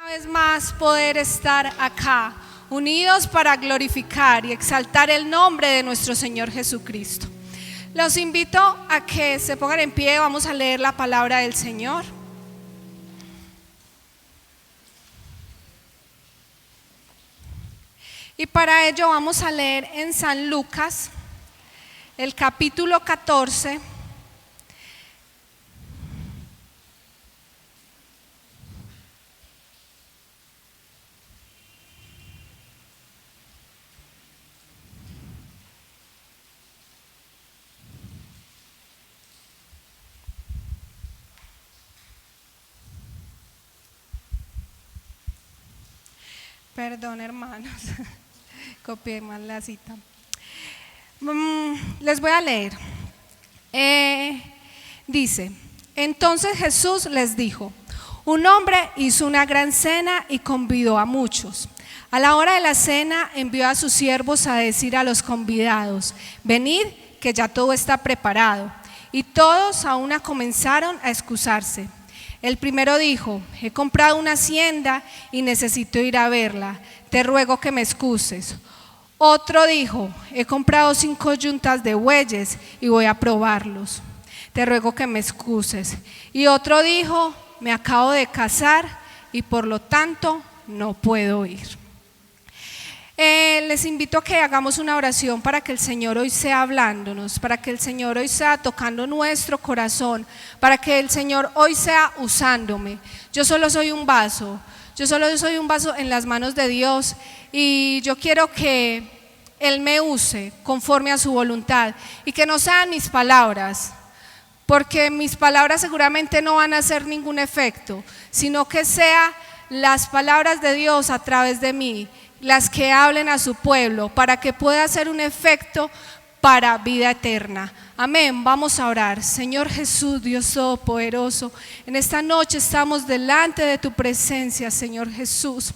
Una vez más poder estar acá, unidos para glorificar y exaltar el nombre de nuestro Señor Jesucristo. Los invito a que se pongan en pie, vamos a leer la palabra del Señor. Y para ello vamos a leer en San Lucas, el capítulo 14. Perdón, hermanos, copié mal la cita. Les voy a leer. Dice: entonces Jesús les dijo: un hombre hizo una gran cena y convidó a muchos. A la hora de la cena envió a sus siervos a decir a los convidados: venid, que ya todo está preparado. Y todos a una comenzaron a excusarse. El primero dijo: he comprado una hacienda y necesito ir a verla, te ruego que me excuses. Otro dijo: he comprado 5 yuntas de bueyes y voy a probarlos, te ruego que me excuses. Y otro dijo: me acabo de casar y por lo tanto no puedo ir. Les invito a que hagamos una oración para que el Señor hoy sea hablándonos, para que el Señor hoy sea tocando nuestro corazón, para que el Señor hoy sea usándome. Yo solo soy un vaso en las manos de Dios, y yo quiero que Él me use conforme a su voluntad, y que no sean mis palabras, porque mis palabras seguramente no van a hacer ningún efecto, sino que sean las palabras de Dios a través de mí, las que hablen a su pueblo, para que pueda hacer un efecto para vida eterna. Amén. Vamos a orar. Señor Jesús, Dios Todopoderoso, en esta noche estamos delante de tu presencia, Señor Jesús.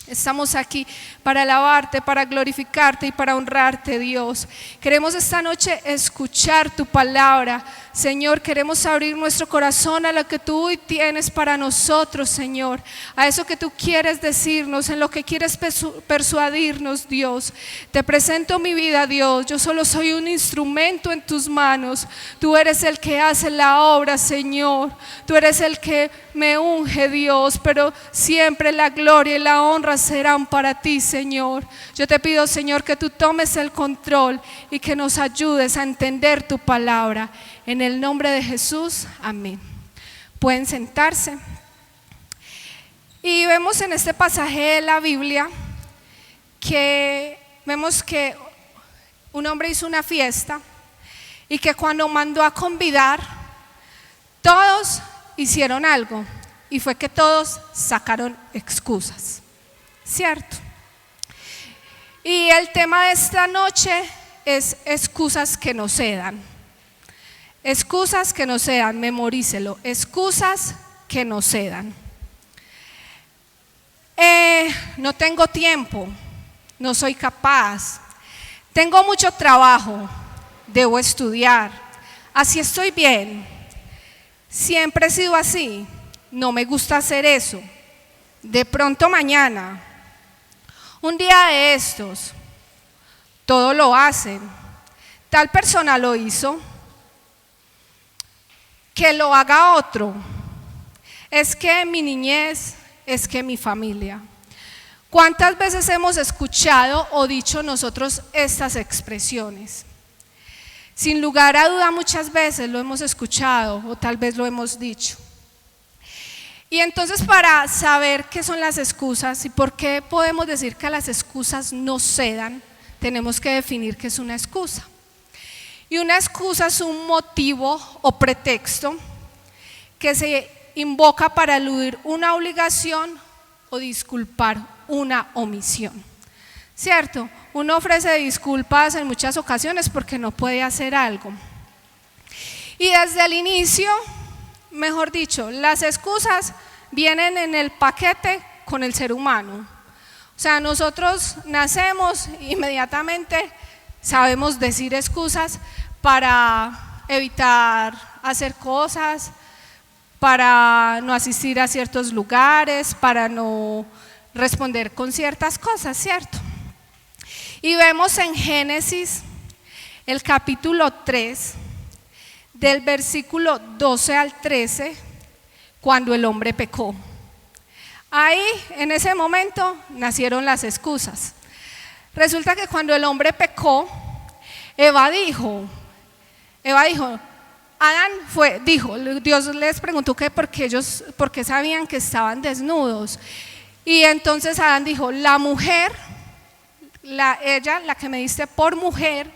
Estamos aquí para alabarte, para glorificarte y para honrarte, Dios. Queremos esta noche escuchar tu palabra, Señor. Queremos abrir nuestro corazón a lo que tú hoy tienes para nosotros, Señor, a eso que tú quieres decirnos, en lo que quieres persuadirnos, Dios. Te presento mi vida, Dios. Yo solo soy un instrumento en tus manos. Tú eres el que hace la obra, Señor. Tú eres el que me unge, Dios, pero siempre la gloria y la honra serán para ti, Señor. Yo te pido, Señor, que tú tomes el control y que nos ayudes a entender tu palabra. En el nombre de Jesús, amén. Pueden sentarse. Y vemos en este pasaje de la Biblia que vemos que un hombre hizo una fiesta y que cuando mandó a convidar, todos hicieron algo, y fue que todos sacaron excusas, ¿cierto? Y el tema de esta noche es excusas que no se dan. Excusas que no se dan, memorícelo. Excusas que no se dan. No tengo tiempo, no soy capaz, tengo mucho trabajo, debo estudiar, así estoy bien, siempre he sido así, no me gusta hacer eso, de pronto mañana, un día de estos, todo lo hacen, tal persona lo hizo, que lo haga otro, es que mi niñez, es que mi familia. ¿Cuántas veces hemos escuchado o dicho nosotros estas expresiones? Sin lugar a duda, muchas veces lo hemos escuchado o tal vez lo hemos dicho. Y entonces, para saber qué son las excusas y por qué podemos decir que las excusas no se dan, tenemos que definir qué es una excusa. Y una excusa es un motivo o pretexto que se invoca para eludir una obligación o disculpar una omisión, ¿cierto? Uno ofrece disculpas en muchas ocasiones porque no puede hacer algo. Y desde el inicio, mejor dicho, las excusas vienen en el paquete con el ser humano. O sea, nosotros nacemos inmediatamente, sabemos decir excusas para evitar hacer cosas, para no asistir a ciertos lugares, para no responder con ciertas cosas, ¿cierto? Y vemos en Génesis el capítulo 3, del versículo 12 al 13, cuando el hombre pecó. Ahí, en ese momento, nacieron las excusas. Resulta que cuando el hombre pecó, Eva dijo, Dios les preguntó que por qué sabían que estaban desnudos. Y entonces Adán dijo, la mujer, ella, la que me diste por mujer,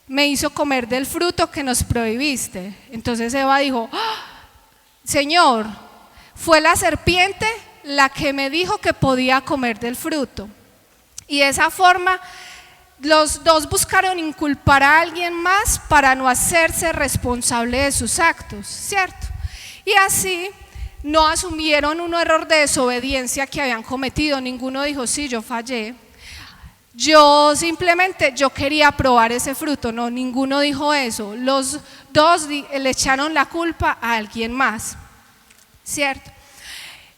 me hizo comer del fruto que nos prohibiste. Entonces Eva dijo, Señor, fue la serpiente la que me dijo que podía comer del fruto. Y de esa forma los dos buscaron inculpar a alguien más para no hacerse responsable de sus actos, ¿cierto? Y así no asumieron un error de desobediencia que habían cometido. Ninguno dijo, sí, yo fallé, yo quería probar ese fruto. No, ninguno dijo eso. Los dos le echaron la culpa a alguien más, ¿cierto?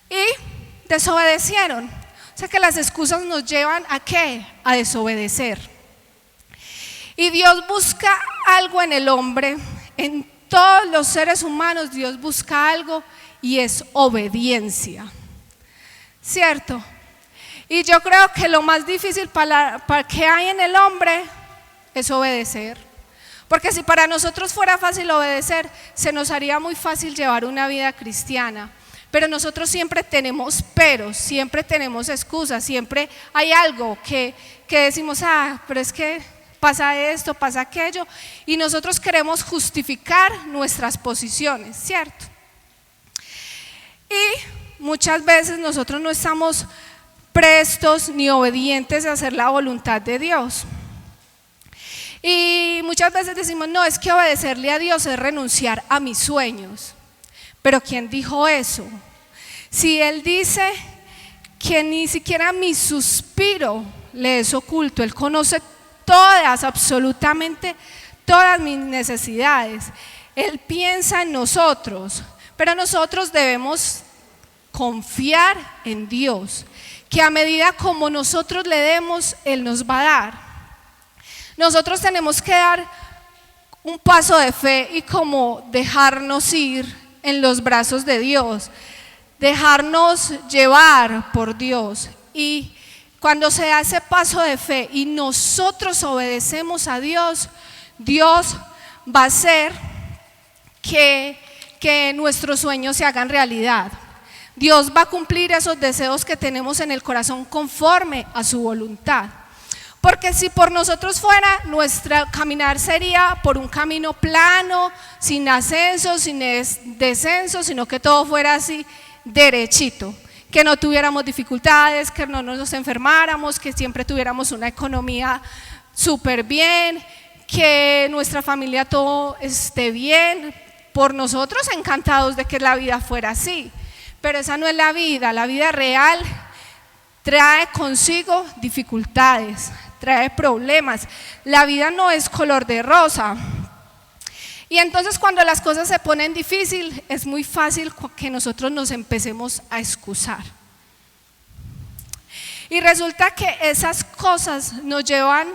Y desobedecieron. O sea que las excusas nos llevan ¿a qué? A desobedecer. Y Dios busca algo en el hombre, en todos los seres humanos Dios busca algo, y es obediencia, ¿cierto? Y yo creo que lo más difícil para que hay en el hombre es obedecer. Porque si para nosotros fuera fácil obedecer, se nos haría muy fácil llevar una vida cristiana. Pero nosotros siempre tenemos peros, siempre tenemos excusas, siempre hay algo que decimos, pero es que pasa esto, pasa aquello, y nosotros queremos justificar nuestras posiciones, ¿cierto? Y muchas veces nosotros no estamos prestos ni obedientes a hacer la voluntad de Dios. Y muchas veces decimos, no, es que obedecerle a Dios es renunciar a mis sueños. Pero ¿quién dijo eso? Si Él dice que ni siquiera mi suspiro le es oculto, Él conoce todas, absolutamente todas mis necesidades. Él piensa en nosotros, pero nosotros debemos confiar en Dios, que a medida como nosotros le demos, Él nos va a dar. Nosotros tenemos que dar un paso de fe y como dejarnos ir en los brazos de Dios, dejarnos llevar por Dios. Y cuando se da ese paso de fe y nosotros obedecemos a Dios, Dios va a hacer que nuestros sueños se hagan realidad. Dios va a cumplir esos deseos que tenemos en el corazón conforme a su voluntad. Porque si por nosotros fuera, nuestro caminar sería por un camino plano, sin ascenso, sin descenso, sino que todo fuera así derechito, que no tuviéramos dificultades, que no nos enfermáramos, que siempre tuviéramos una economía súper bien, que nuestra familia todo esté bien, por nosotros encantados de que la vida fuera así. Pero esa no es la vida real trae consigo dificultades, trae problemas. La vida no es color de rosa. Y entonces cuando las cosas se ponen difíciles, es muy fácil que nosotros nos empecemos a excusar. Y resulta que esas cosas nos llevan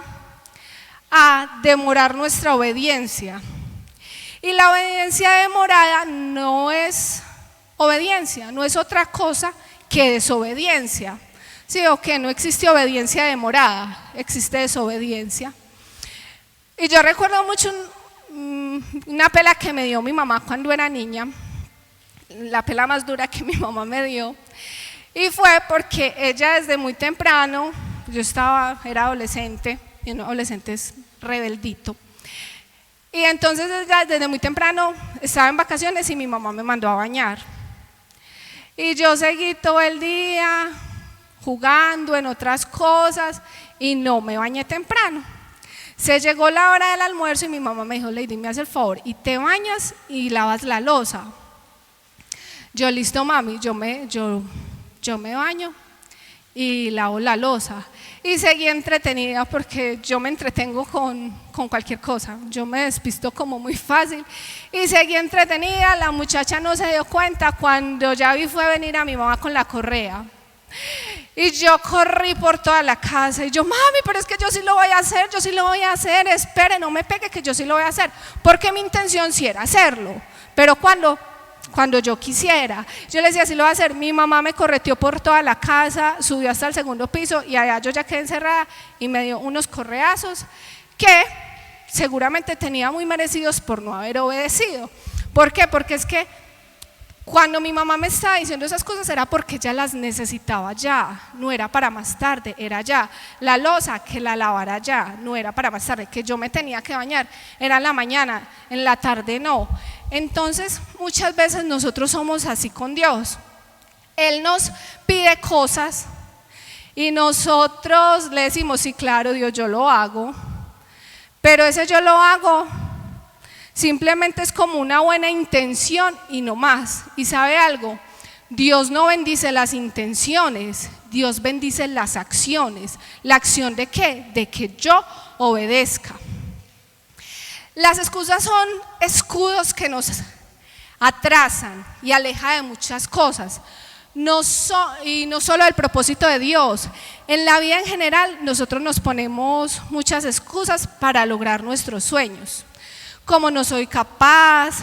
a demorar nuestra obediencia. Y la obediencia demorada no es obediencia, no es otra cosa que desobediencia. Sí, o que no existe obediencia demorada, existe desobediencia. Y yo recuerdo mucho una pela que me dio mi mamá cuando era niña, la pela más dura que mi mamá me dio, y fue porque ella desde muy temprano, era adolescente, y un adolescente es rebeldito, y entonces ella desde muy temprano estaba en vacaciones y mi mamá me mandó a bañar. Y yo seguí todo el día jugando en otras cosas y no me bañé temprano. Se llegó la hora del almuerzo y mi mamá me dijo, Lady, me hace el favor y te bañas y lavas la loza. Yo, listo mami, yo me baño y lavo la loza. Y seguí entretenida porque yo me entretengo con cualquier cosa, yo me despisto como muy fácil y seguí entretenida. La muchacha no se dio cuenta cuando ya vi fue venir a mi mamá con la correa. Y yo corrí por toda la casa y yo, mami, pero es que yo sí lo voy a hacer, yo sí lo voy a hacer, espere, no me pegue que yo sí lo voy a hacer, porque mi intención sí era hacerlo, pero cuando yo quisiera, yo le decía, sí lo voy a hacer. Mi mamá me correteó por toda la casa, subió hasta el segundo piso y allá yo ya quedé encerrada y me dio unos correazos que seguramente tenía muy merecidos por no haber obedecido. ¿Por qué? Porque es que cuando mi mamá me estaba diciendo esas cosas era porque ella las necesitaba ya, no era para más tarde, era ya. La loza que la lavara ya, no era para más tarde, que yo me tenía que bañar, era en la mañana, en la tarde no. Entonces muchas veces nosotros somos así con Dios, Él nos pide cosas y nosotros le decimos, sí, claro, Dios, yo lo hago, pero ese yo lo hago simplemente es como una buena intención y no más. ¿Y sabe algo? Dios no bendice las intenciones, Dios bendice las acciones. ¿La acción de qué? De que yo obedezca. Las excusas son escudos que nos atrasan y alejan de muchas cosas, y no solo del propósito de Dios. En la vida en general nosotros nos ponemos muchas excusas para lograr nuestros sueños. Como no soy capaz,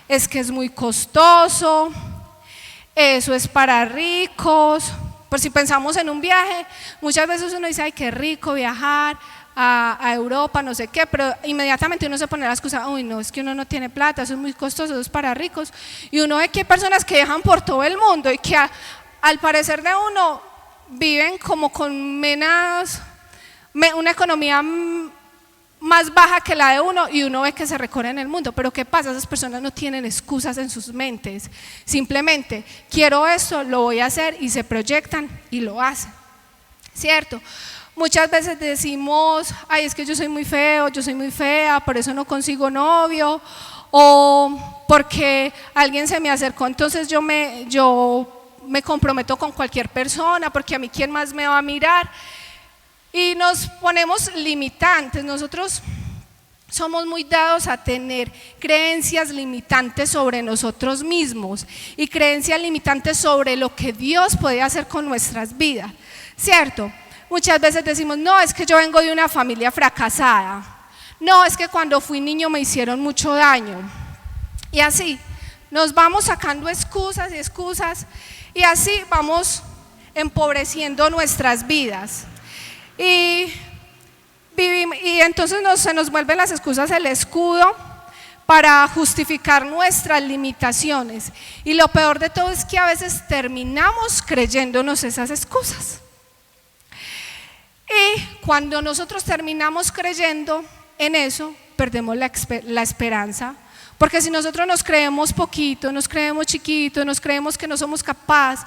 es que es muy costoso, eso es para ricos. Por si pensamos en un viaje, muchas veces uno dice, ay, qué rico viajar a Europa, no sé qué, pero inmediatamente uno se pone la excusa, uy, no, es que uno no tiene plata, eso es muy costoso, eso es para ricos. Y uno ve que hay personas que viajan por todo el mundo y que al parecer de uno viven como con una economía más baja que la de uno y uno ve que se recorren el mundo. Pero ¿qué pasa? Esas personas no tienen excusas en sus mentes, simplemente quiero esto, lo voy a hacer y se proyectan y lo hacen, ¿cierto? Muchas veces decimos, ay, es que yo soy muy feo, yo soy muy fea, por eso no consigo novio, o porque alguien se me acercó, entonces yo me comprometo con cualquier persona, porque a mí quién más me va a mirar. Y nos ponemos limitantes. Nosotros somos muy dados a tener creencias limitantes sobre nosotros mismos y creencias limitantes sobre lo que Dios puede hacer con nuestras vidas, ¿cierto? Muchas veces decimos, no, es que yo vengo de una familia fracasada, no, es que cuando fui niño me hicieron mucho daño. Y así nos vamos sacando excusas y excusas y así vamos empobreciendo nuestras vidas. Y entonces se nos vuelven las excusas el escudo para justificar nuestras limitaciones. Y lo peor de todo es que a veces terminamos creyéndonos esas excusas. Y cuando nosotros terminamos creyendo en eso, perdemos la esperanza. Porque si nosotros nos creemos poquito, nos creemos chiquito, nos creemos que no somos capaces,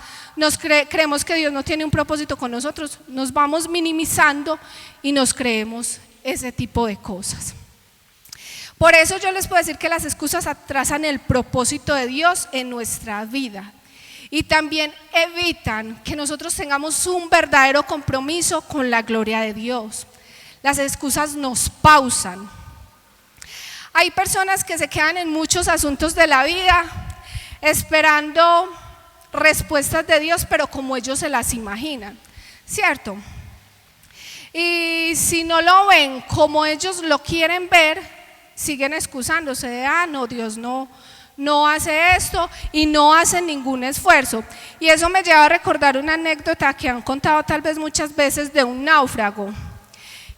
creemos que Dios no tiene un propósito con nosotros, nos vamos minimizando y nos creemos ese tipo de cosas. Por eso yo les puedo decir que las excusas atrasan el propósito de Dios en nuestra vida y también evitan que nosotros tengamos un verdadero compromiso con la gloria de Dios. Las excusas nos pausan. Hay personas que se quedan en muchos asuntos de la vida esperando respuestas de Dios, pero como ellos se las imaginan, ¿cierto? Y si no lo ven como ellos lo quieren ver, siguen excusándose de, no, Dios no hace esto y no hacen ningún esfuerzo. Y eso me lleva a recordar una anécdota que han contado tal vez muchas veces de un náufrago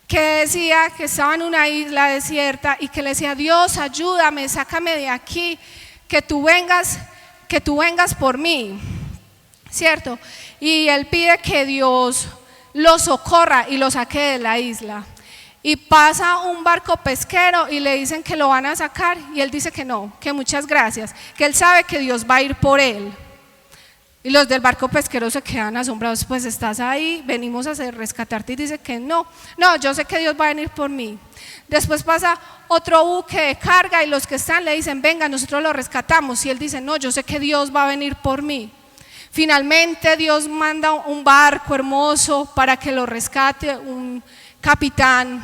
que decía que estaba en una isla desierta y que le decía, Dios, ayúdame, sácame de aquí, que tú vengas por mí, ¿cierto? Y él pide que Dios lo socorra y lo saque de la isla. Y pasa un barco pesquero y le dicen que lo van a sacar y él dice que no, que muchas gracias, que él sabe que Dios va a ir por él. Y los del barco pesquero se quedan asombrados, pues estás ahí, venimos a rescatarte, y dice que no, yo sé que Dios va a venir por mí. Después pasa otro buque de carga y los que están le dicen, venga, nosotros lo rescatamos, y él dice, no, yo sé que Dios va a venir por mí. Finalmente Dios manda un barco hermoso para que lo rescate, un capitán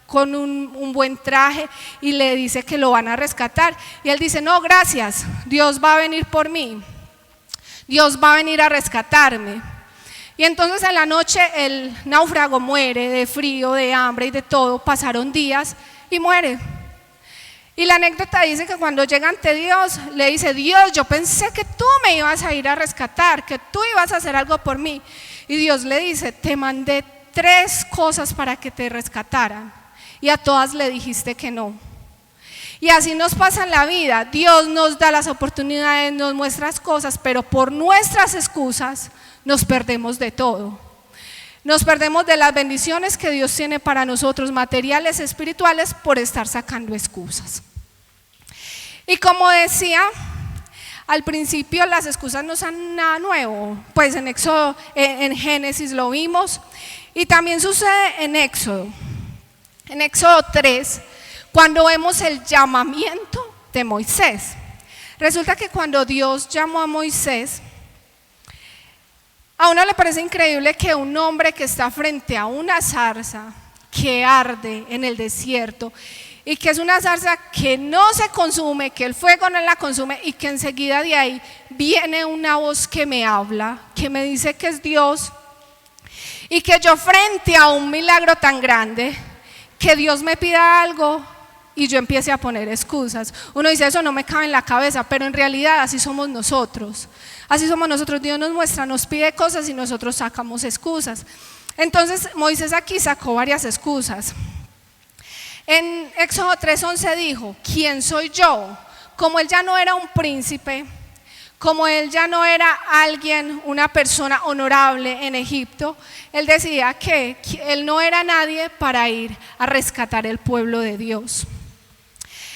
con un buen traje, y le dice que lo van a rescatar. Y él dice: no, gracias, Dios va a venir por mí, Dios va a venir a rescatarme. Y entonces en la noche el náufrago muere de frío, de hambre y de todo. Pasaron días y muere. Y la anécdota dice que cuando llega ante Dios, le dice: Dios, yo pensé que tú me ibas a ir a rescatar, que tú ibas a hacer algo por mí. Y Dios le dice: te mandé 3 cosas para que te rescataran, y a todas le dijiste que no. Y así nos pasa en la vida. Dios nos da las oportunidades, nos muestra las cosas, pero por nuestras excusas nos perdemos de todo. Nos perdemos de las bendiciones que Dios tiene para nosotros, materiales, espirituales, por estar sacando excusas. Y como decía al principio, las excusas no son nada nuevo. Pues en Éxodo, en Génesis lo vimos, y también sucede en Éxodo. En Éxodo 3, cuando vemos el llamamiento de Moisés. Resulta que cuando Dios llamó a Moisés, a uno le parece increíble que un hombre que está frente a una zarza que arde en el desierto, y que es una zarza que no se consume, que el fuego no la consume, y que enseguida de ahí viene una voz que me habla, que me dice que es Dios, y que yo frente a un milagro tan grande, que Dios me pida algo y yo empiece a poner excusas. Uno dice: eso no me cabe en la cabeza, pero en realidad así somos nosotros. Así somos nosotros. Dios nos muestra, nos pide cosas y nosotros sacamos excusas. Entonces Moisés aquí sacó varias excusas. En Éxodo 3:11 dijo: ¿quién soy yo? Como él ya no era un príncipe, como él ya no era alguien, una persona honorable en Egipto, él decía que él no era nadie para ir a rescatar el pueblo de Dios.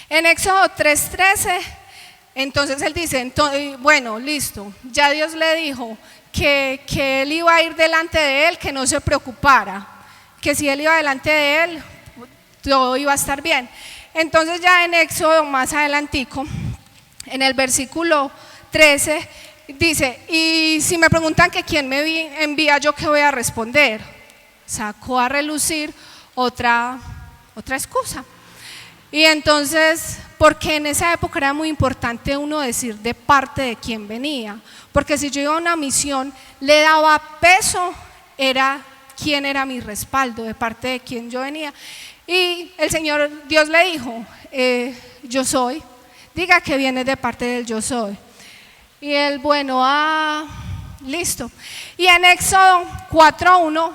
En Éxodo 3:13, entonces él dice: bueno, listo, ya Dios le dijo que él iba a ir delante de él, que no se preocupara, que si él iba delante de él, todo iba a estar bien. Entonces ya en Éxodo más adelantico, en el versículo 13, dice: y si me preguntan que quién me envía, ¿yo qué voy a responder? Sacó a relucir otra excusa. Y entonces, porque en esa época era muy importante uno decir de parte de quién venía, porque si yo iba a una misión, le daba peso, era quién era mi respaldo, de parte de quién yo venía. Y el Señor, Dios le dijo: yo soy, diga que viene de parte del yo soy. Y él, bueno, listo. Y en Éxodo 4:1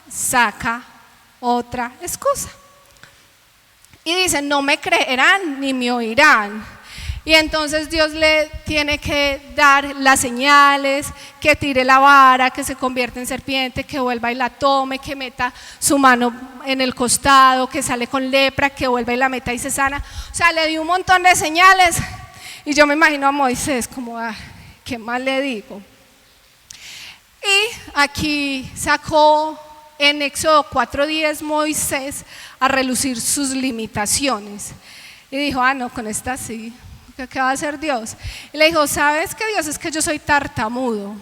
saca otra excusa. Y dice: no me creerán ni me oirán. Y entonces Dios le tiene que dar las señales, que tire la vara, que se convierta en serpiente, que vuelva y la tome, que meta su mano en el costado, que sale con lepra, que vuelva y la meta y se sana. O sea, le dio un montón de señales. Y yo me imagino a Moisés como: ¿qué más le digo? Y aquí sacó en Éxodo 4:10 Moisés a relucir sus limitaciones. Y dijo: no, con esta sí, ¿qué va a hacer Dios? Y le dijo: ¿sabes qué, Dios? Es que yo soy tartamudo,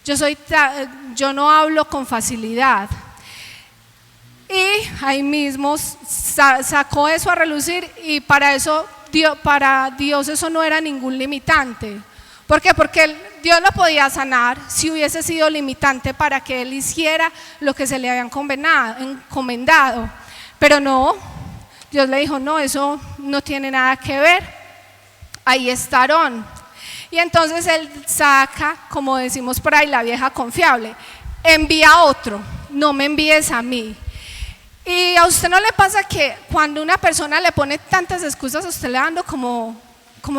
yo no hablo con facilidad. Y ahí mismo sacó eso a relucir, y para Dios eso no era ningún limitante. ¿Por qué? Porque Dios lo podía sanar si hubiese sido limitante para que él hiciera lo que se le había encomendado. Pero no, Dios le dijo: no, eso no tiene nada que ver, ahí está Aarón. Y entonces él saca, como decimos por ahí, la vieja confiable: envía a otro, no me envíes a mí. Y a usted no le pasa que cuando una persona le pone tantas excusas, a usted le dando como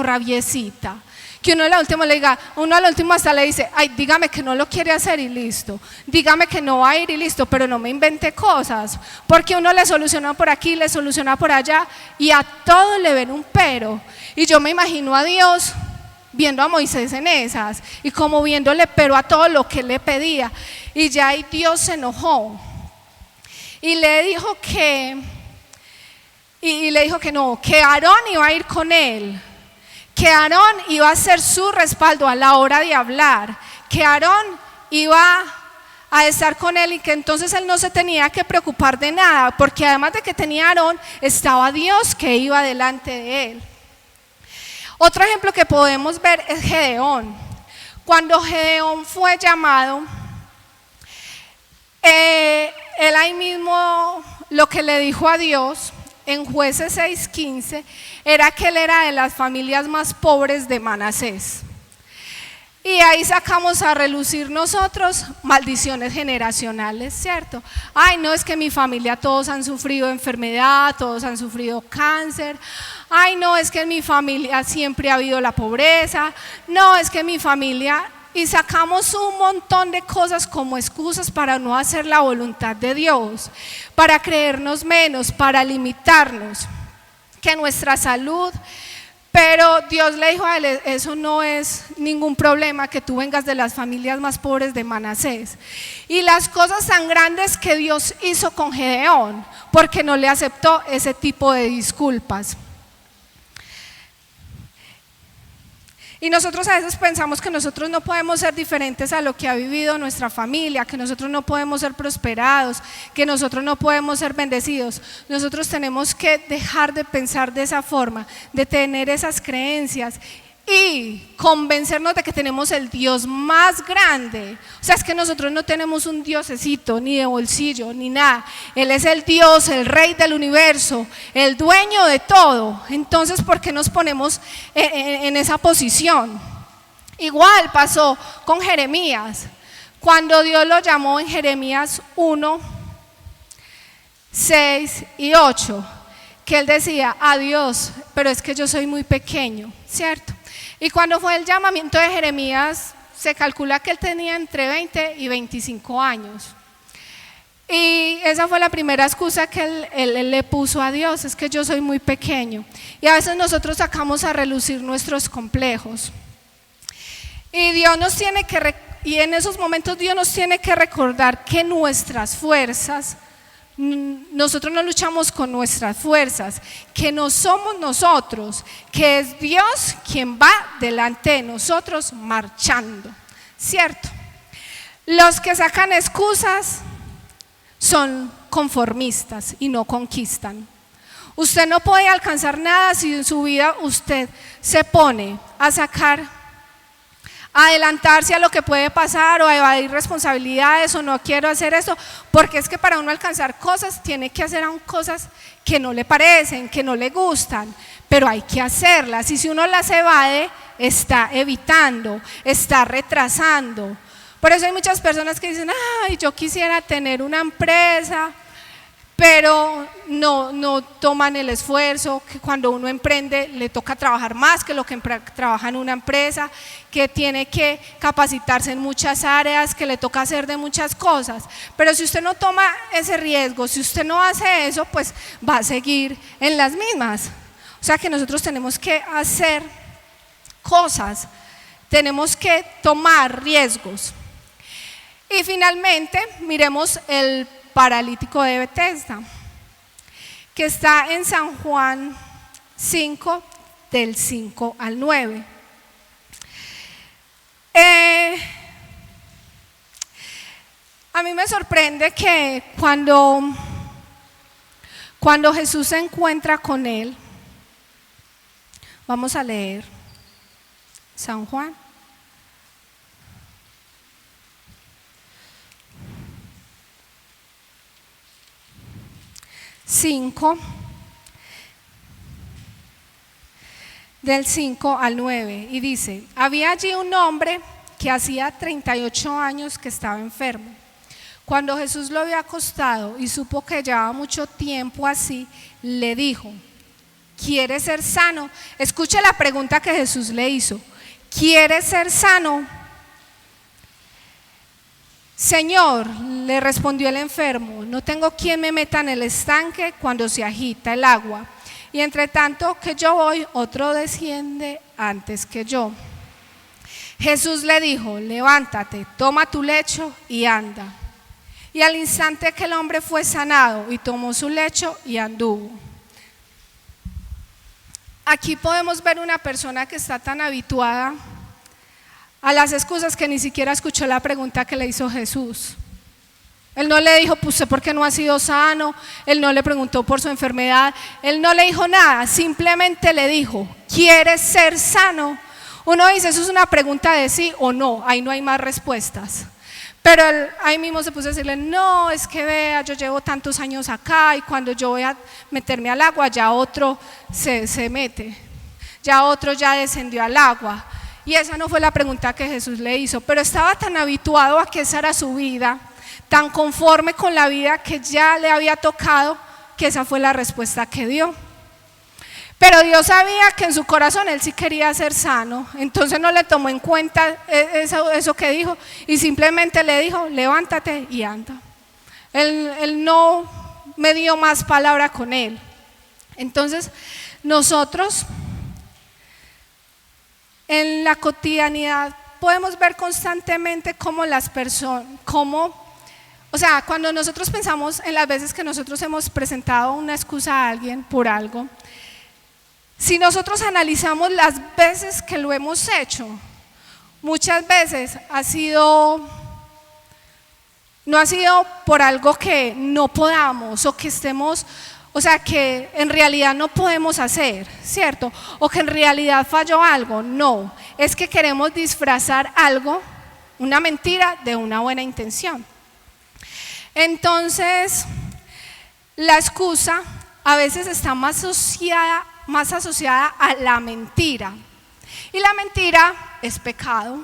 rabiecita, que uno al último hasta le dice: ay, dígame que no lo quiere hacer y listo, dígame que no va a ir y listo, pero no me invente cosas, porque uno le soluciona por aquí, le soluciona por allá, y a todo le ven un pero. Y yo me imagino a Dios viendo a Moisés en esas, y como viéndole pero a todo lo que le pedía, y ya ahí Dios se enojó, y le dijo que no, que Aarón iba a ir con él, que Aarón iba a ser su respaldo a la hora de hablar, que Aarón iba a estar con él y que entonces él no se tenía que preocupar de nada, porque además de que tenía a Aarón, estaba Dios que iba delante de él. Otro ejemplo que podemos ver es Gedeón. Cuando Gedeón fue llamado, él ahí mismo lo que le dijo a Dios en Jueces 6:15 era que él era de las familias más pobres de Manasés. Y ahí sacamos a relucir nosotros maldiciones generacionales, ¿cierto? Ay, no, es que mi familia todos han sufrido enfermedad, todos han sufrido cáncer. Ay, no, es que en mi familia siempre ha habido la pobreza. No, es que mi familia... Y sacamos un montón de cosas como excusas para no hacer la voluntad de Dios, para creernos menos, para limitarnos, que nuestra salud... Pero Dios le dijo a él, eso no es ningún problema, que tú vengas de las familias más pobres de Manasés. Y las cosas tan grandes que Dios hizo con Gedeón, porque no le aceptó ese tipo de disculpas. Y nosotros a veces pensamos que nosotros no podemos ser diferentes a lo que ha vivido nuestra familia, que nosotros no podemos ser prosperados, que nosotros no podemos ser bendecidos. Nosotros tenemos que dejar de pensar de esa forma, de tener esas creencias y convencernos de que tenemos el Dios más grande. O sea, es que nosotros no tenemos un diosecito, ni de bolsillo, ni nada. Él es el Dios, el Rey del universo, el dueño de todo. Entonces, ¿por qué nos ponemos en esa posición? Igual pasó con Jeremías. Cuando Dios lo llamó en Jeremías 1, 6 y 8, que él decía, adiós, pero es que yo soy muy pequeño, ¿cierto? Y cuando fue el llamamiento de Jeremías, se calcula que él tenía entre 20 y 25 años. Y esa fue la primera excusa que él le puso a Dios, es que yo soy muy pequeño. Y a veces nosotros sacamos a relucir nuestros complejos. Y Dios nos tiene que, y en esos momentos Dios nos tiene que recordar que nuestras fuerzas, nosotros no luchamos con nuestras fuerzas, que no somos nosotros, que es Dios quien va delante de nosotros marchando, ¿cierto? Los que sacan excusas son conformistas y no conquistan. Usted no puede alcanzar nada si en su vida usted se pone a adelantarse a lo que puede pasar o a evadir responsabilidades o no quiero hacer eso, porque es que para uno alcanzar cosas tiene que hacer aún cosas que no le parecen, que no le gustan, pero hay que hacerlas, y si uno las evade está evitando, está retrasando. Por eso hay muchas personas que dicen, ay, yo quisiera tener una empresa, pero no toman el esfuerzo, que cuando uno emprende le toca trabajar más que lo que trabaja en una empresa, que tiene que capacitarse en muchas áreas, que le toca hacer de muchas cosas. Pero si usted no toma ese riesgo, si usted no hace eso, pues va a seguir en las mismas. O sea que nosotros tenemos que hacer cosas, tenemos que tomar riesgos. Y finalmente, miremos el paralítico de Betesda, que está en San Juan 5, del 5 al 9. A mí me sorprende que cuando Jesús se encuentra con él, vamos a leer San Juan. Del 5 al 9, y dice, había allí un hombre que hacía 38 años que estaba enfermo. Cuando Jesús lo vio acostado y supo que llevaba mucho tiempo así, le dijo, ¿quieres ser sano? Escuche la pregunta que Jesús le hizo, ¿quieres ser sano? Señor, le respondió el enfermo, no tengo quien me meta en el estanque cuando se agita el agua, y entre tanto que yo voy, otro desciende antes que yo. Jesús le dijo, levántate, toma tu lecho y anda. Y al instante que el hombre fue sanado y tomó su lecho y anduvo. Aquí podemos ver una persona que está tan habituada a las excusas que ni siquiera escuchó la pregunta que le hizo Jesús. Él no le dijo, pues, ¿por qué no ha sido sano? Él no le preguntó por su enfermedad, él no le dijo nada, simplemente le dijo, ¿quieres ser sano? Uno dice, eso es una pregunta de sí o no, ahí no hay más respuestas. Pero él ahí mismo se puso a decirle, no, es que vea, yo llevo tantos años acá y cuando yo voy a meterme al agua ya otro se mete, ya otro ya descendió al agua. Y esa no fue la pregunta que Jesús le hizo, pero estaba tan habituado a que esa era su vida, tan conforme con la vida que ya le había tocado, que esa fue la respuesta que dio. Pero Dios sabía que en su corazón él sí quería ser sano, entonces no le tomó en cuenta eso que dijo y simplemente le dijo, levántate y anda. Él no me dio más palabra con él. Entonces nosotros en la cotidianidad podemos ver constantemente cómo las personas, cuando nosotros pensamos en las veces que nosotros hemos presentado una excusa a alguien por algo, si nosotros analizamos las veces que lo hemos hecho, muchas veces no ha sido por algo que no podamos o que estemos, que en realidad no podemos hacer, ¿cierto? O que en realidad falló algo, no, es que queremos disfrazar algo, una mentira, de una buena intención. Entonces, la excusa a veces está más asociada a la mentira. Y la mentira es pecado,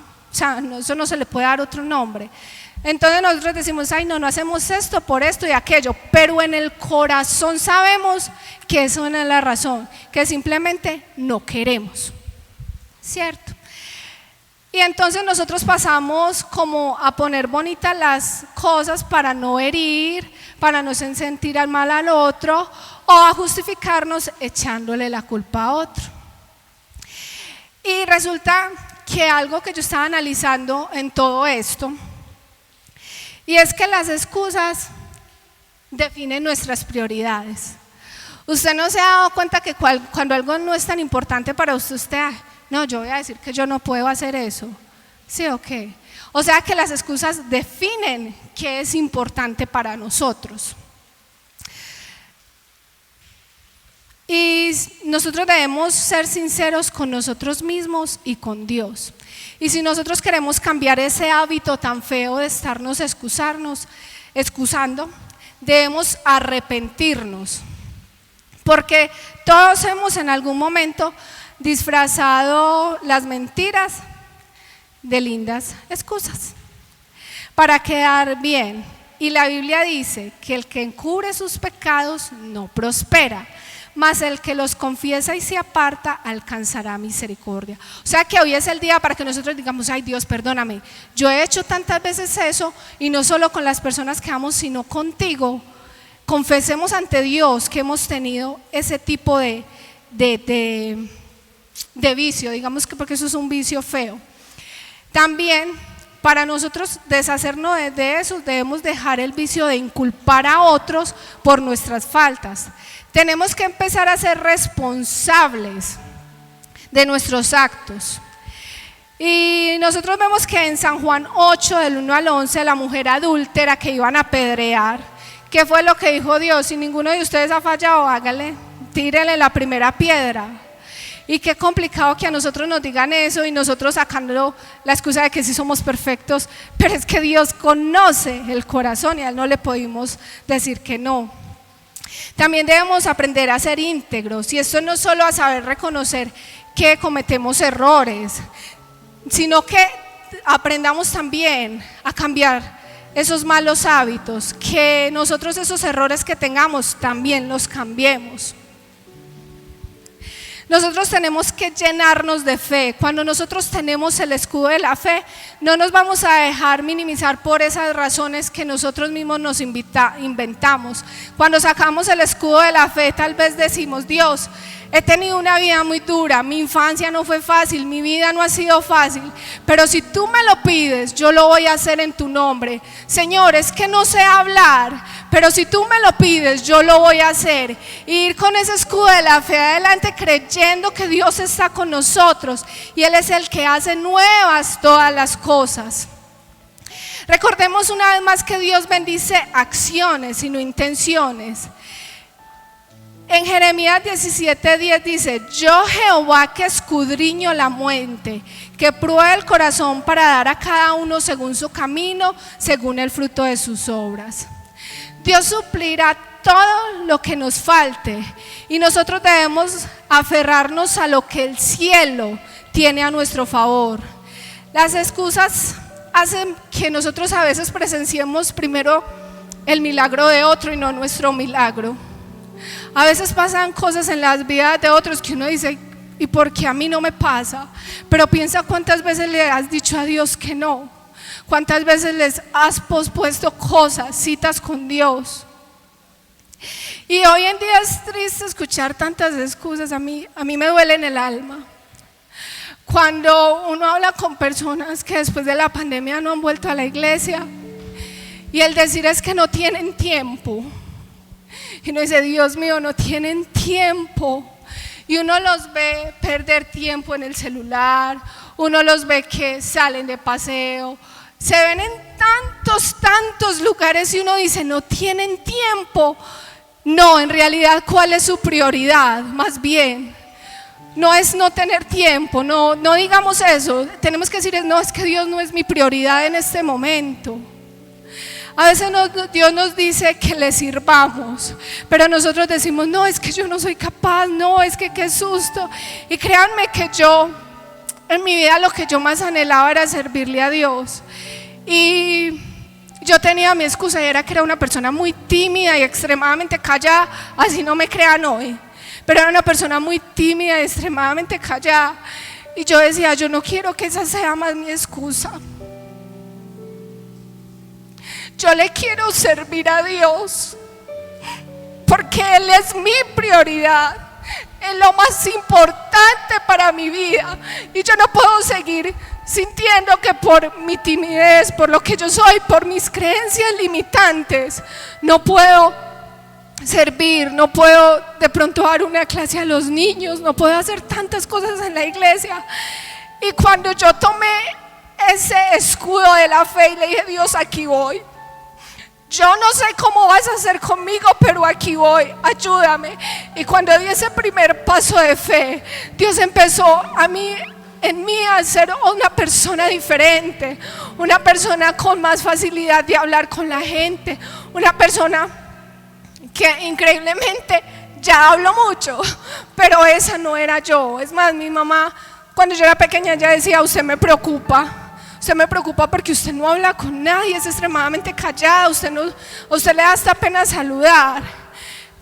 eso no se le puede dar otro nombre. Entonces nosotros decimos, ay no hacemos esto por esto y aquello, pero en el corazón sabemos que eso no es la razón, que simplemente no queremos, ¿cierto? Y entonces nosotros pasamos como a poner bonitas las cosas para no herir, para no sentir al mal al otro, o a justificarnos echándole la culpa a otro. Y resulta que algo que yo estaba analizando en todo esto, y es que las excusas definen nuestras prioridades. Usted no se ha dado cuenta que cuando algo no es tan importante para usted, no, yo voy a decir que yo no puedo hacer eso, ¿sí o qué? O sea que las excusas definen qué es importante para nosotros. Y nosotros debemos ser sinceros con nosotros mismos y con Dios. Y si nosotros queremos cambiar ese hábito tan feo de estarnos excusando, debemos arrepentirnos. Porque todos hemos en algún momento disfrazado las mentiras de lindas excusas para quedar bien. Y la Biblia dice que el que encubre sus pecados no prospera, mas el que los confiesa y se aparta alcanzará misericordia. O sea que hoy es el día para que nosotros digamos, ay Dios, perdóname, yo he hecho tantas veces eso, y no solo con las personas que amo, sino contigo. Confesemos ante Dios que hemos tenido ese tipo de vicio, digamos que porque eso es un vicio feo. También para nosotros deshacernos de eso, debemos dejar el vicio de inculpar a otros por nuestras faltas. Tenemos que empezar a ser responsables de nuestros actos. Y nosotros vemos que en San Juan 8, del 1 al 11, la mujer adúltera que iban a apedrear, ¿qué fue lo que dijo Dios? Si ninguno de ustedes ha fallado, tírenle la primera piedra. Y qué complicado que a nosotros nos digan eso y nosotros sacando la excusa de que sí somos perfectos, pero es que Dios conoce el corazón y a Él no le podemos decir que no. También debemos aprender a ser íntegros, y esto no solo a saber reconocer que cometemos errores, sino que aprendamos también a cambiar esos malos hábitos, que nosotros esos errores que tengamos también los cambiemos. Nosotros tenemos que llenarnos de fe. Cuando nosotros tenemos el escudo de la fe, no nos vamos a dejar minimizar por esas razones que nosotros mismos nos inventamos. Cuando sacamos el escudo de la fe, tal vez decimos, Dios, he tenido una vida muy dura, mi infancia no fue fácil, mi vida no ha sido fácil, pero si tú me lo pides, yo lo voy a hacer en tu nombre. Señor, es que no sé hablar, pero si tú me lo pides, yo lo voy a hacer. Y ir con ese escudo de la fe adelante, creyendo que Dios está con nosotros y Él es el que hace nuevas todas las cosas. Recordemos una vez más que Dios bendice acciones y no intenciones. En Jeremías 17:10 dice: yo Jehová que escudriño la mente, que prueba el corazón para dar a cada uno según su camino, según el fruto de sus obras. Dios suplirá todo lo que nos falte y nosotros debemos aferrarnos a lo que el cielo tiene a nuestro favor. Las excusas hacen que nosotros a veces presenciemos primero el milagro de otro y no nuestro milagro. A veces pasan cosas en las vidas de otros que uno dice: ¿y por qué a mí no me pasa? Pero piensa cuántas veces le has dicho a Dios que no, cuántas veces les has pospuesto cosas, citas con Dios. Y hoy en día es triste escuchar tantas excusas. A mí me duele en el alma cuando uno habla con personas que después de la pandemia no han vuelto a la iglesia y el decir es que no tienen tiempo. Y uno dice: Dios mío, no tienen tiempo. Y uno los ve perder tiempo en el celular, uno los ve que salen de paseo, se ven en tantos lugares y uno dice: no tienen tiempo. No, en realidad, ¿cuál es su prioridad? Más bien, no es no tener tiempo, no digamos eso. Tenemos que decir: no, es que Dios no es mi prioridad en este momento. A veces Dios nos dice que le sirvamos, pero nosotros decimos: no, es que yo no soy capaz, no, es que qué susto. Y créanme que yo, en mi vida lo que yo más anhelaba era servirle a Dios. Y yo tenía mi excusa y era que era una persona muy tímida y extremadamente callada, así no me crean hoy, pero era una persona muy tímida y extremadamente callada. Y yo decía: yo no quiero que esa sea más mi excusa. Yo le quiero servir a Dios porque Él es mi prioridad, es lo más importante para mi vida. Y yo no puedo seguir sintiendo que por mi timidez, por lo que yo soy, por mis creencias limitantes, no puedo servir, no puedo de pronto dar una clase a los niños, no puedo hacer tantas cosas en la iglesia. Y cuando yo tomé ese escudo de la fe y le dije: Dios, aquí voy. Yo no sé cómo vas a hacer conmigo, pero aquí voy, ayúdame. Y cuando di ese primer paso de fe, Dios empezó en mí a ser una persona diferente, una persona con más facilidad de hablar con la gente, una persona que increíblemente ya hablo mucho, pero esa no era yo. Es más, mi mamá cuando yo era pequeña ya decía: usted me preocupa porque usted no habla con nadie, es extremadamente callada, a usted le da hasta pena saludar.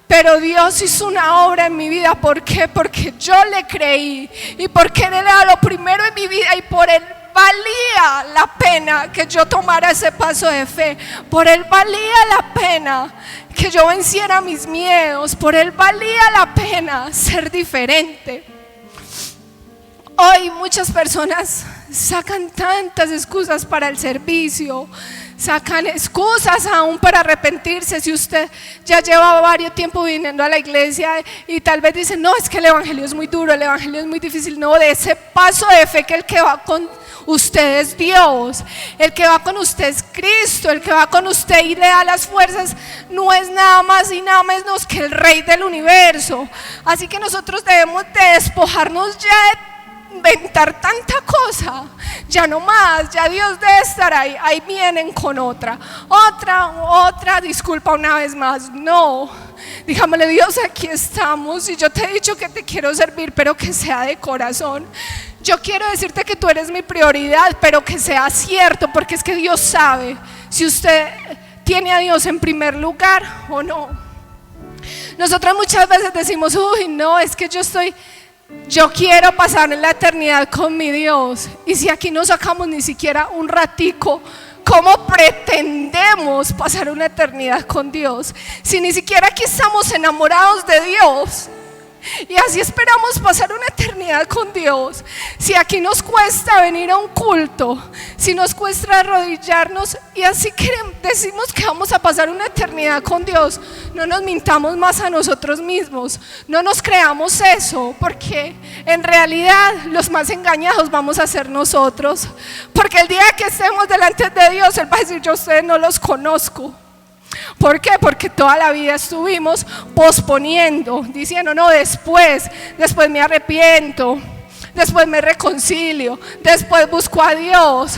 Pero Dios hizo una obra en mi vida. ¿Por qué? Porque yo le creí y porque Él era lo primero en mi vida y por Él valía la pena que yo tomara ese paso de fe, por Él valía la pena que yo venciera mis miedos, por Él valía la pena ser diferente. Hoy muchas personas sacan tantas excusas para el servicio, sacan excusas aún para arrepentirse. Si usted ya lleva varios tiempo viniendo a la iglesia y tal vez dice: no, es que el evangelio es muy duro, el evangelio es muy difícil. No, de ese paso de fe, que el que va con usted es Dios, el que va con usted es Cristo, el que va con usted y le da las fuerzas no es nada más y nada menos que el Rey del universo. Así que nosotros debemos de despojarnos ya de inventar tanta cosa, ya no más, ya Dios debe estar ahí vienen con otra, disculpa una vez más, no, digámosle: Dios, aquí estamos y yo te he dicho que te quiero servir, pero que sea de corazón. Yo quiero decirte que tú eres mi prioridad, pero que sea cierto, porque es que Dios sabe si usted tiene a Dios en primer lugar o no. Nosotros muchas veces decimos: uy, no, es que yo quiero pasar la eternidad con mi Dios. Y si aquí no sacamos ni siquiera un ratico, ¿cómo pretendemos pasar una eternidad con Dios? Si ni siquiera aquí estamos enamorados de Dios, Y así esperamos pasar una eternidad con Dios. Si aquí nos cuesta venir a un culto, si nos cuesta arrodillarnos y así decimos que vamos a pasar una eternidad con Dios, no nos mintamos más a nosotros mismos, no nos creamos eso, porque en realidad los más engañados vamos a ser nosotros. Porque el día que estemos delante de Dios, Él va a decir: yo a ustedes no los conozco. ¿Por qué? Porque toda la vida estuvimos posponiendo, diciendo: no, después me arrepiento, después me reconcilio, después busco a Dios,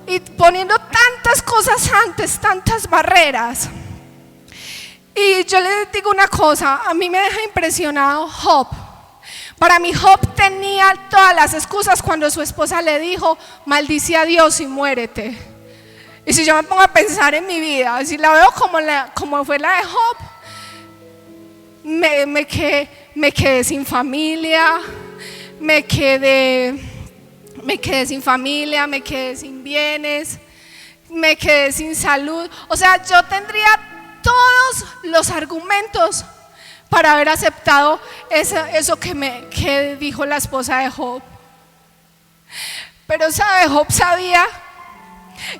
y poniendo tantas cosas antes, tantas barreras. Y yo les digo una cosa, a mí me deja impresionado Job. Para mí Job tenía todas las excusas cuando su esposa le dijo: maldice a Dios y muérete. Y si yo me pongo a pensar en mi vida, si la veo como fue la de Job, me quedé sin familia, me quedé sin familia, me quedé sin bienes, me quedé sin salud. O sea, yo tendría todos los argumentos para haber aceptado eso que dijo la esposa de Job. Pero ¿sabe? Job sabía.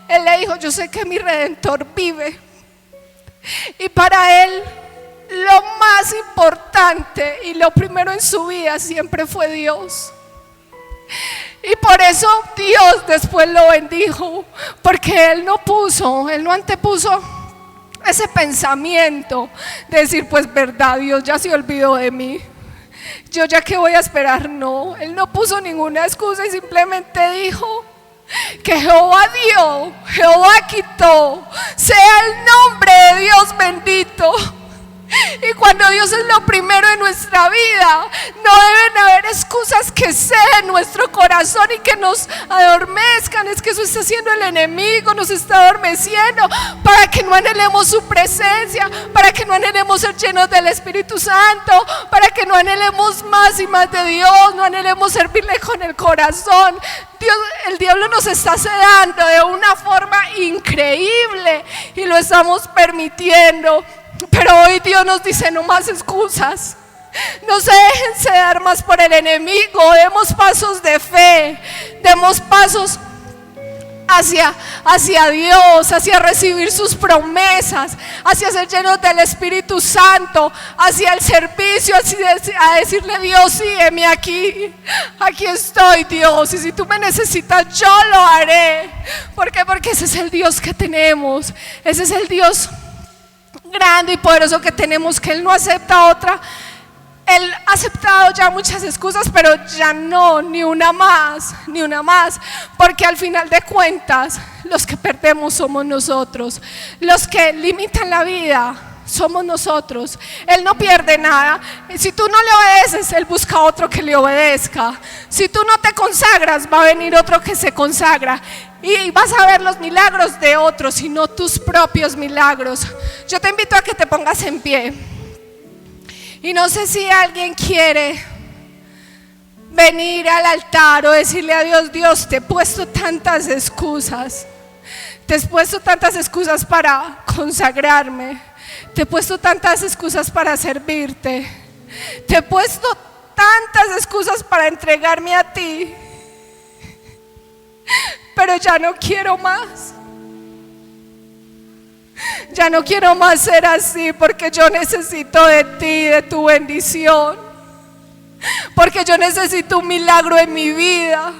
Él le dijo: yo sé que mi Redentor vive, y para él lo más importante y lo primero en su vida siempre fue Dios. Y por eso Dios después lo bendijo, porque él no antepuso ese pensamiento de decir: pues verdad, Dios ya se olvidó de mí, yo ya que voy a esperar. No, él no puso ninguna excusa y simplemente dijo que Jehová dio, Jehová quitó, sea el nombre de Dios bendito. Y cuando Dios es lo primero en nuestra vida, no deben haber excusas que ceden nuestro corazón y que nos adormezcan. Es que eso está haciendo el enemigo, nos está adormeciendo para que no anhelemos su presencia, para que no anhelemos ser llenos del Espíritu Santo, para que no anhelemos más y más de Dios, no anhelemos servirle con el corazón. El diablo nos está sedando de una forma increíble y lo estamos permitiendo. Pero hoy Dios nos dice: no más excusas, no se dejen sedar más por el enemigo, demos pasos de fe, demos pasos hacia Dios, hacia recibir sus promesas, hacia ser llenos del Espíritu Santo, hacia el servicio, a decirle: Dios, sí, heme aquí estoy, Dios, y si tú me necesitas yo lo haré. ¿Por qué? Porque ese es el Dios que tenemos, ese es el Dios grande y poderoso que tenemos, que Él no acepta otra. Él ha aceptado ya muchas excusas, pero ya no, ni una más, porque al final de cuentas los que perdemos somos nosotros, los que limitan la vida somos nosotros. Él no pierde nada. Si tú no le obedeces, Él busca otro que le obedezca. Si tú no te consagras, va a venir otro que se consagra y vas a ver los milagros de otros y no tus propios milagros. Yo te invito a que te pongas en pie. Y no sé si alguien quiere venir al altar o decirle a Dios: Dios, te he puesto tantas excusas, te he puesto tantas excusas para consagrarme, te he puesto tantas excusas para servirte, te he puesto tantas excusas para entregarme a ti, pero ya no quiero más. Ya no quiero más ser así, porque yo necesito de ti, de tu bendición, porque yo necesito un milagro en mi vida.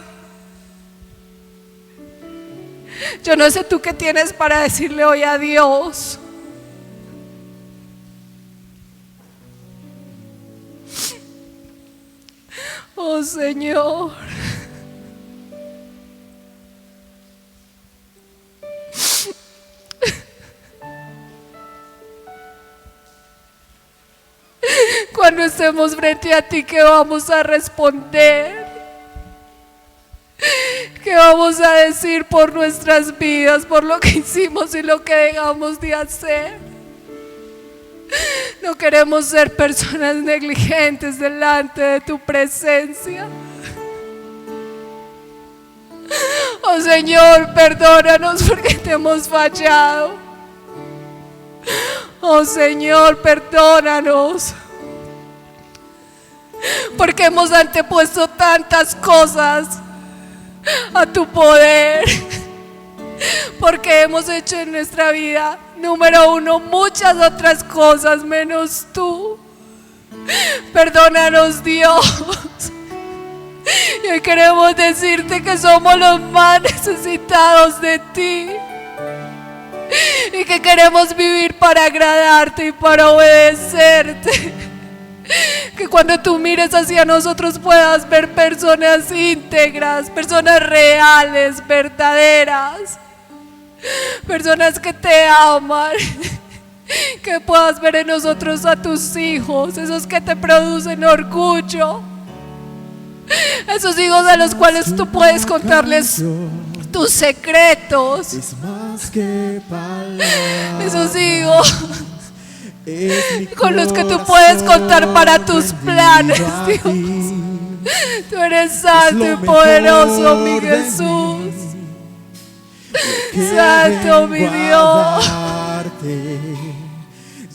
Yo no sé tú qué tienes para decirle hoy a Dios. Oh Señor, cuando estemos frente a ti, ¿qué vamos a responder? ¿Qué vamos a decir por nuestras vidas, por lo que hicimos y lo que dejamos de hacer? No queremos ser personas negligentes delante de tu presencia. Oh Señor, perdónanos porque te hemos fallado. Oh Señor, perdónanos. porque hemos antepuesto tantas cosas a tu poder, porque hemos hecho en nuestra vida, número uno, muchas otras cosas menos tú. Perdónanos, Dios. Y hoy queremos decirte que somos los más necesitados de ti y que queremos vivir para agradarte y para obedecerte. Que cuando tú mires hacia nosotros puedas ver personas íntegras, personas reales, verdaderas, personas que te aman. Que puedas ver en nosotros a tus hijos, esos que te producen orgullo, esos hijos a los cuales tú puedes contarles tus secretos, esos hijos con los que tú puedes contar para tus planes, Dios. Tú eres santo y poderoso, mi Jesús. Santo, mi Dios.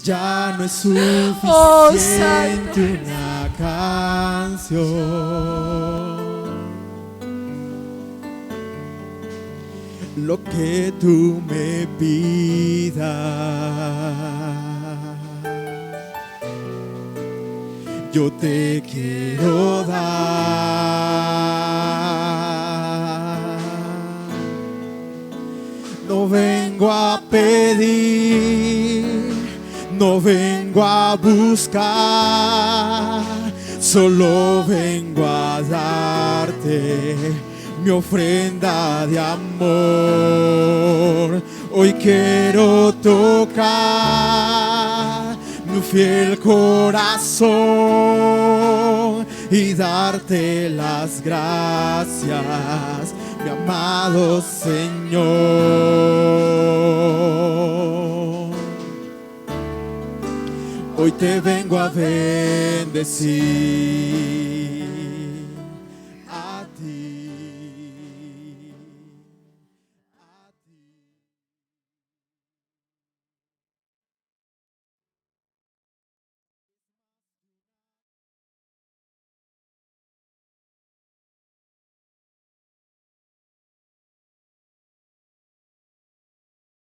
Ya no es suficiente una canción. Lo que tú me pidas, yo te quiero dar. No vengo a pedir, no vengo a buscar, solo vengo a darte mi ofrenda de amor. Hoy quiero tocar mi fiel corazón y darte las gracias, mi amado Señor. Hoy te vengo a bendecir.